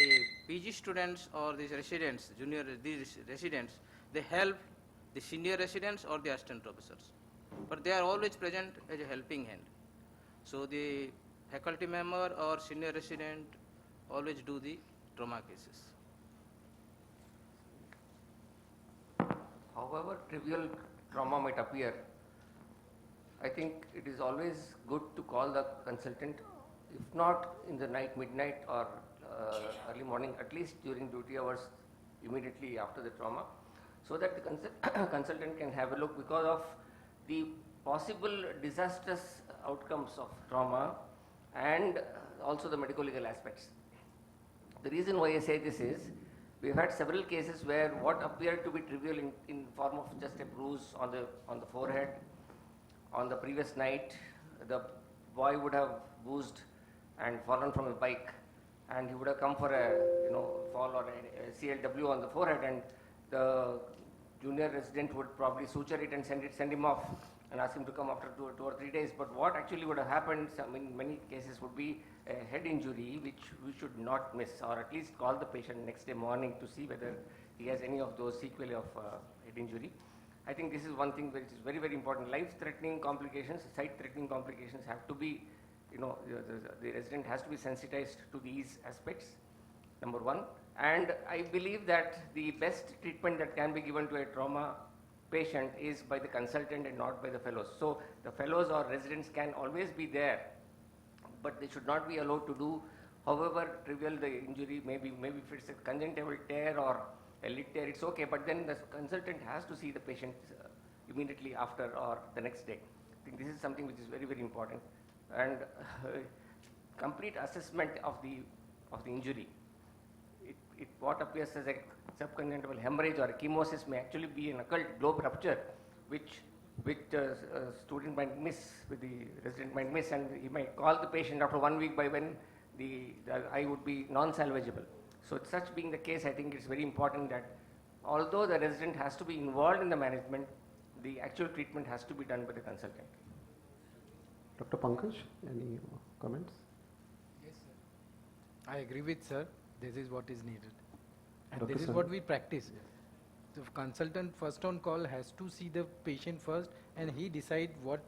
PG students or these residents, these residents, they help the senior residents or the assistant professors. But they are always present as a helping hand. So the faculty member or senior resident always do the trauma cases. However trivial trauma might appear, I think it is always good to call the consultant, if not in the night, midnight or early morning, at least during duty hours immediately after the trauma, so that the consultant can have a look because of the possible disastrous outcomes of trauma and also the medical legal aspects. The reason why I say this is, we've had several cases where what appeared to be trivial in form of just a bruise on the forehead, on the previous night, the boy would have boozed and fallen from a bike, and he would have come for a fall or a CLW on the forehead, and the junior resident would probably suture it and send him off and ask him to come after 2 or 3 days. But what actually would have happened in many cases would be a head injury, which we should not miss, or at least call the patient next day morning to see whether he has any of those sequelae of head injury. I think this is one thing which is very, very important. Life-threatening complications, sight-threatening complications have to be, the resident has to be sensitized to these aspects, number one. And I believe that the best treatment that can be given to a trauma patient is by the consultant and not by the fellows. So the fellows or residents can always be there, but they should not be allowed to do however trivial the injury may be. Maybe if it's a conjunctival tear or a lid tear, it's okay, but then the consultant has to see the patient immediately after or the next day. I think this is something which is very, very important. And complete assessment of the injury. What appears as a subconjunctival hemorrhage or a chemosis may actually be an occult globe rupture, which student might miss, the resident might miss, and he might call the patient after 1 week by when the eye would be non-salvageable. So such being the case, I think it's very important that although the resident has to be involved in the management, the actual treatment has to be done by the consultant. Dr. Pankaj, any comments? Yes, sir. I agree with sir. This is what is needed. And Dr. this is what we practice. The consultant first on call has to see the patient first, and he decide what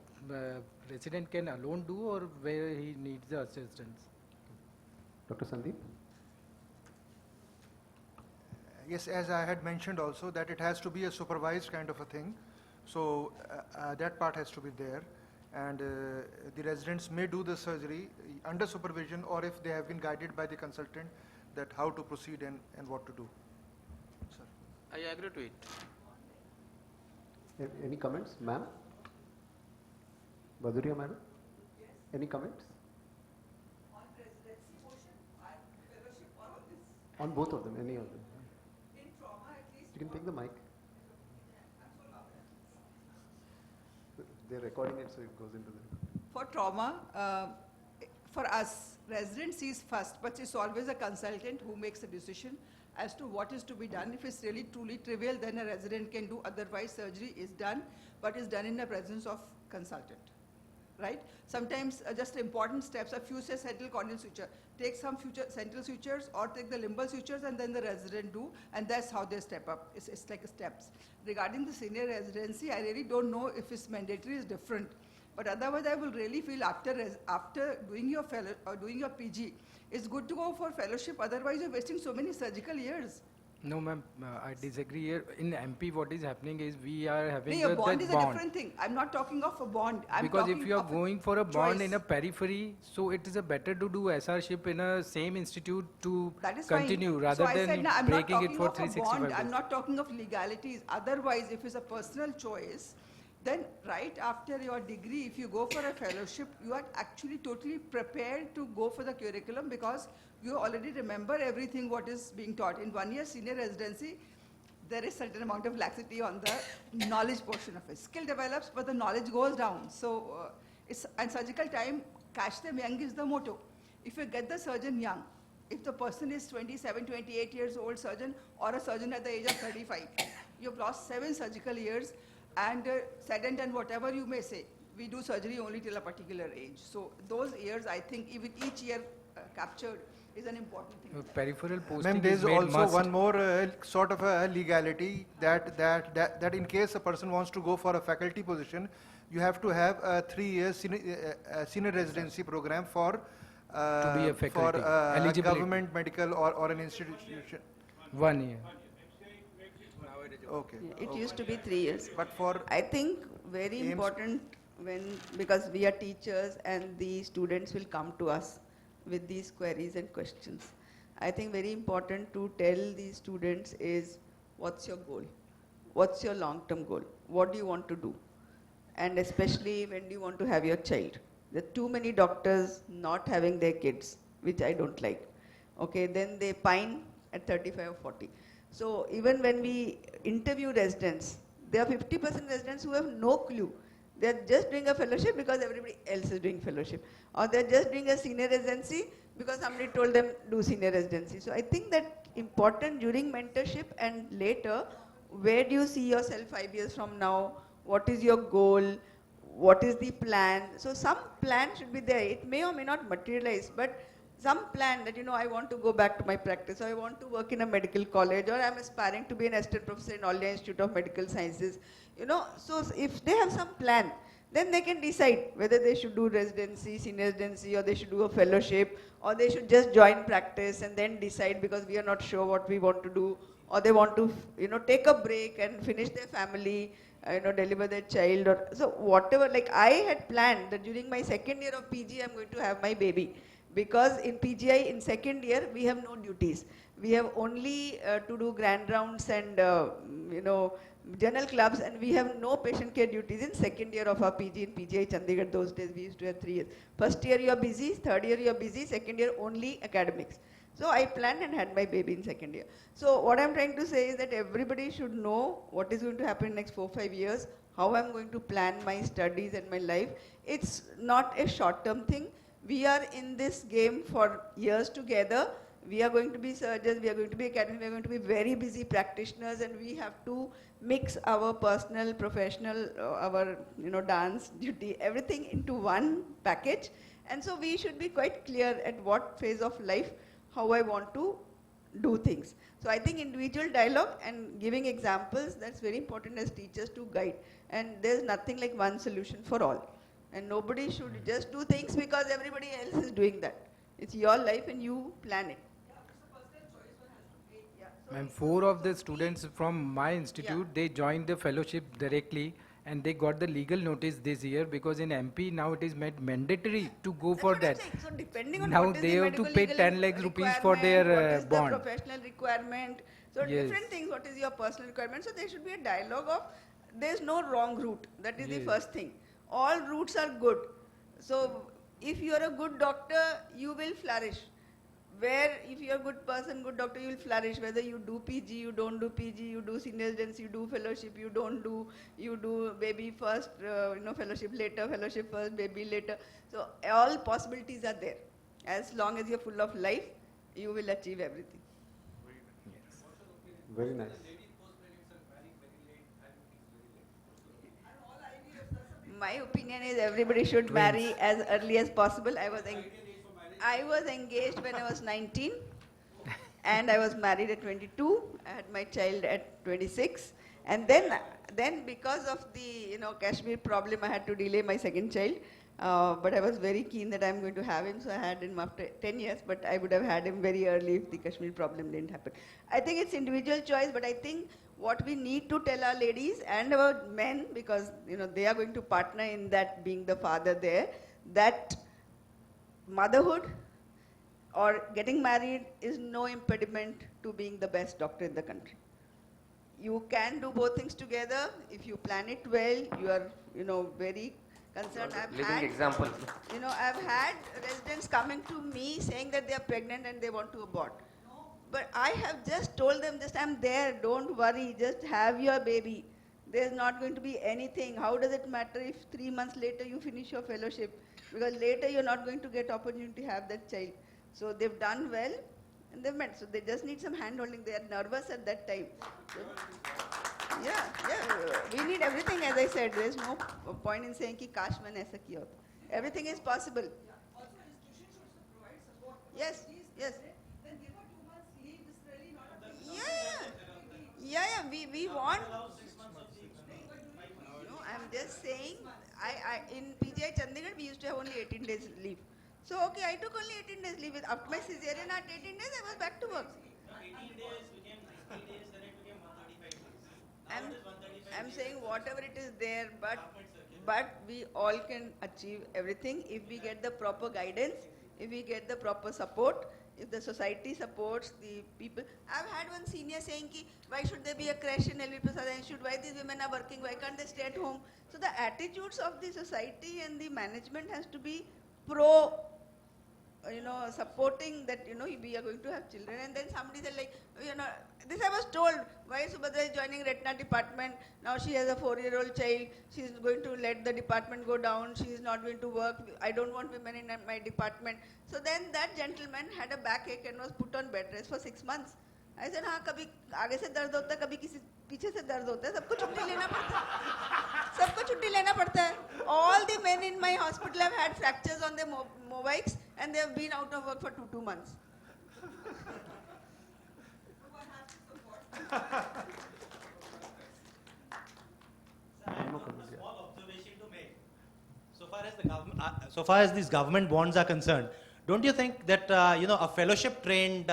resident can alone do or where he needs the assistance. Dr. Sandeep? Yes, as I had mentioned also, that it has to be a supervised kind of a thing. So that part has to be there. And the residents may do the surgery under supervision, or if they have been guided by the consultant, that how to proceed and what to do. Sir. I agree to it. Any comments? Ma'am? Baduriya madam? Yes. Any comments? On residency portion, fellowship, or on this? On both of them, any of them. In trauma, at least. You can take the mic. They're recording it, so it goes into the... For trauma, for us, resident sees first, but it's always a consultant who makes a decision as to what is to be done. If it's really truly trivial, then a resident can do. Otherwise, surgery is done, but is done in the presence of consultant, right? Sometimes just important steps, a fused central corneal suture. Take some central sutures or take the limbal sutures, and then the resident do, and that's how they step up. It's like steps. Regarding the senior residency, I really don't know if it's mandatory, is different. But otherwise, I will really feel after doing your doing your PG, it's good to go for fellowship. Otherwise, you're wasting so many surgical years. No, ma'am, I disagree here. In MP, what is happening is we are having No, a bond that is a different thing. I'm not talking of a bond. I'm because talking if you are of going for a bond choice. in a periphery, so it is a better to do SR-ship in a same institute to That is continue fine. rather So I than said, I'm not breaking it talking for of a 365 bond. I'm days. not talking of legalities. Otherwise, if it's a personal choice, then right after your degree, if you go for a fellowship, you are actually totally prepared to go for the curriculum because you already remember everything what is being taught. In 1 year senior residency, there is certain amount of laxity on the knowledge portion of it. Skill develops, but the knowledge goes down. So and surgical time, catch them young is the motto. If you get the surgeon young, if the person is 27, 28 years old surgeon or a surgeon at the age of 35, you've lost 7 surgical years and said and done whatever you may say. We do surgery only till a particular age. So those years, I think, even each year captured is an important thing. Peripheral posting Ma'am, there is is made also must. one more sort of a legality that in case a person wants to go for a faculty position, you have to have a 3 years senior residency program for be a faculty. a Eligibility. government medical or an institution. 1 year. Okay. It used to be 3 years. But for I think very AIIMS important because we are teachers and the students will come to us with these queries and questions. I think very important to tell these students is what's your goal? What's your long-term goal? What do you want to do? And especially when do you want to have your child? There are too many doctors not having their kids, which I don't like. Okay, then they pine at 35 or 40. So even when we interview residents, there are 50% residents who have no clue. They're just doing a fellowship because everybody else is doing fellowship. Or they're just doing a senior residency because somebody told them do senior residency. So I think that important during mentorship and later, where do you see yourself 5 years from now? What is your goal? What is the plan? So some plan should be there. It may or may not materialize, but some plan that, I want to go back to my practice, or I want to work in a medical college, or I'm aspiring to be an assistant professor in All India Institute of Medical Sciences. So if they have some plan, then they can decide whether they should do residency, senior residency, or they should do a fellowship, or they should just join practice and then decide because we are not sure what we want to do, or they want to, take a break and finish their family, deliver their child, or so whatever. Like I had planned that during my second year of PG, I'm going to have my baby. Because in PGI, in second year, we have no duties. We have only to do grand rounds and, journal clubs, and we have no patient care duties in second year of our PG in PGI Chandigarh. Those days we used to have 3 years. First year you are busy, third year you are busy, second year only academics. So I planned and had my baby in second year. So what I'm trying to say is that everybody should know what is going to happen in next 4-5 years, how I'm going to plan my studies and my life. It's not a short-term thing. We are in this game for years together. We are going to be surgeons, we are going to be academics, we are going to be very busy practitioners, and we have to mix our personal, professional, our dance, duty, everything into one package. And so we should be quite clear at what phase of life, how I want to do things. So I think individual dialogue and giving examples, that's very important as teachers to guide. And there's nothing like one solution for all. And nobody should just do things because everybody else is doing that. It's your life and you plan it. And 4 of the students from my institute, they joined the fellowship directly and they got the legal notice this year because in MP now it is made mandatory to go for that. So depending on Now what is they the have to medical pay legal 10 lakh rupees for their requirement, what is bond. the professional requirement. So Yes. different things, what is your personal requirement. So there should be a dialogue of, there's no wrong route. That is the Yes. first thing. All routes are good. So if you are a good doctor, you will flourish. Where if you are a good person, good doctor, you will flourish. Whether you do PG, you don't do PG, you do senior residency, you do fellowship, you don't do, you do baby first, fellowship later, fellowship first, baby later. So all possibilities are there. As long as you're full of life, you will achieve everything. Very nice. My opinion is everybody should marry as early as possible. I was engaged when I was 19 and I was married at 22. I had my child at 26. And then because of the Kashmir problem, I had to delay my second child. But I was very keen that I'm going to have him, so I had him after 10 years, but I would have had him very early if the Kashmir problem didn't happen. I think it's individual choice, but I think what we need to tell our ladies and our men, because they are going to partner in that being the father there, that motherhood or getting married is no impediment to being the best doctor in the country. you can do both things together. If you plan it well, you are, very concerned. Living example. I've had residents coming to me saying that they are pregnant and they want to abort. But I have just told them, I'm there, don't worry, just have your baby. There's not going to be anything. How does it matter if 3 months later you finish your fellowship? Because later you're not going to get opportunity to have that child. So they've done well and they've met. So they just need some hand holding. They are nervous at that time. So, yeah, we need everything, as I said. There's no point in saying ki kash maine aisa kiya hota. Everything is possible. Yes, yes. Yeah, we want. No, I'm just saying, I in PGI Chandigarh, we used to have only 18 days leave. So, okay, I took only 18 days leave. After my cesarean at 18 days, I was back to work. 18 days became 60 days, then it became 135 days. I'm saying whatever it is there, but we all can achieve everything if we get the proper guidance, if we get the proper support, if the society supports the people. I've had one senior saying, why should there be a crash in LV Prasad Institute? Why these women are working? Why can't they stay at home? So the attitudes of the society and the management has to be pro, supporting that, we are going to have children. And then somebody said this I was told, why Subhadra is joining retina department, now she has a 4-year-old child, she is going to let the department go down, she is not going to work, I don't want women in my department. So then that gentleman had a backache and was put on bed rest for 6 months. I said, हाँ कभी आगे से दर्द होता है, कभी किसी पीछे से दर्द होता है, सबको छुट्टी लेना पड़ता है, सबको छुट्टी लेना पड़ता है. All the men in my hospital have had fractures on their mobiles and they have been out of work for 2 months. Small observation to make. So far as these government bonds are concerned, don't you think that a fellowship trained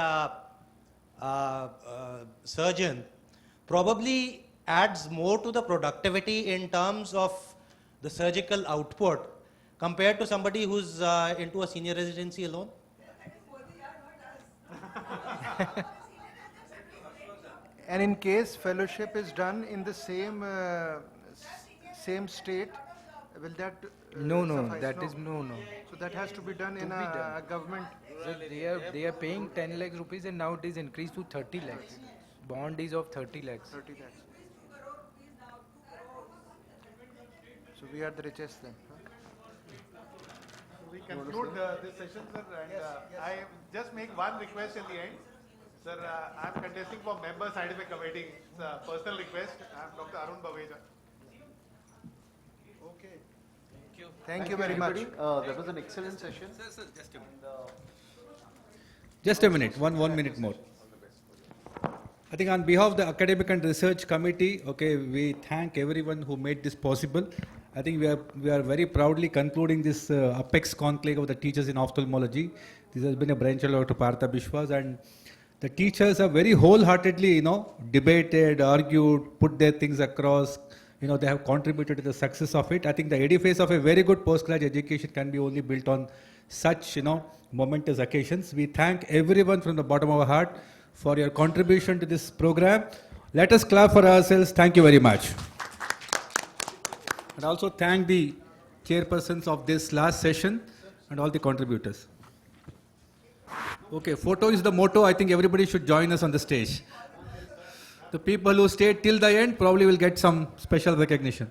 surgeon probably adds more to the productivity in terms of the surgical output compared to somebody who's into a senior residency alone? And in case fellowship is done in the same state, will that No, suffice? that is no. So that has to be done in be a done. government. So they are paying 10 lakhs rupees and now it is increased to 30 lakhs. Bond is of 30 lakhs. 30 lakhs. So we are the richest then. We conclude this session, sir, and I just make one request in the end. Sir, I'm contesting for member scientific committee. It's a personal request. I'm Dr. Arun Baweja. Okay. Thank you very much. That was an excellent session. Just a minute, one minute more. I think on behalf of the Academic and Research Committee, we thank everyone who made this possible. I think we are very proudly concluding this Apex Conclave of the teachers in ophthalmology. This has been a brainchild of Dr. Partha Bishwas, and the teachers have very wholeheartedly, debated, argued, put their things across. They have contributed to the success of it. I think the edifice of a very good postgraduate education can be only built on such, momentous occasions. We thank everyone from the bottom of our heart for your contribution to this program. Let us clap for ourselves. Thank you very much. And also thank the chairpersons of this last session and all the contributors. Okay, photo is the motto. I think everybody should join us on the stage. The people who stayed till the end probably will get some special recognition.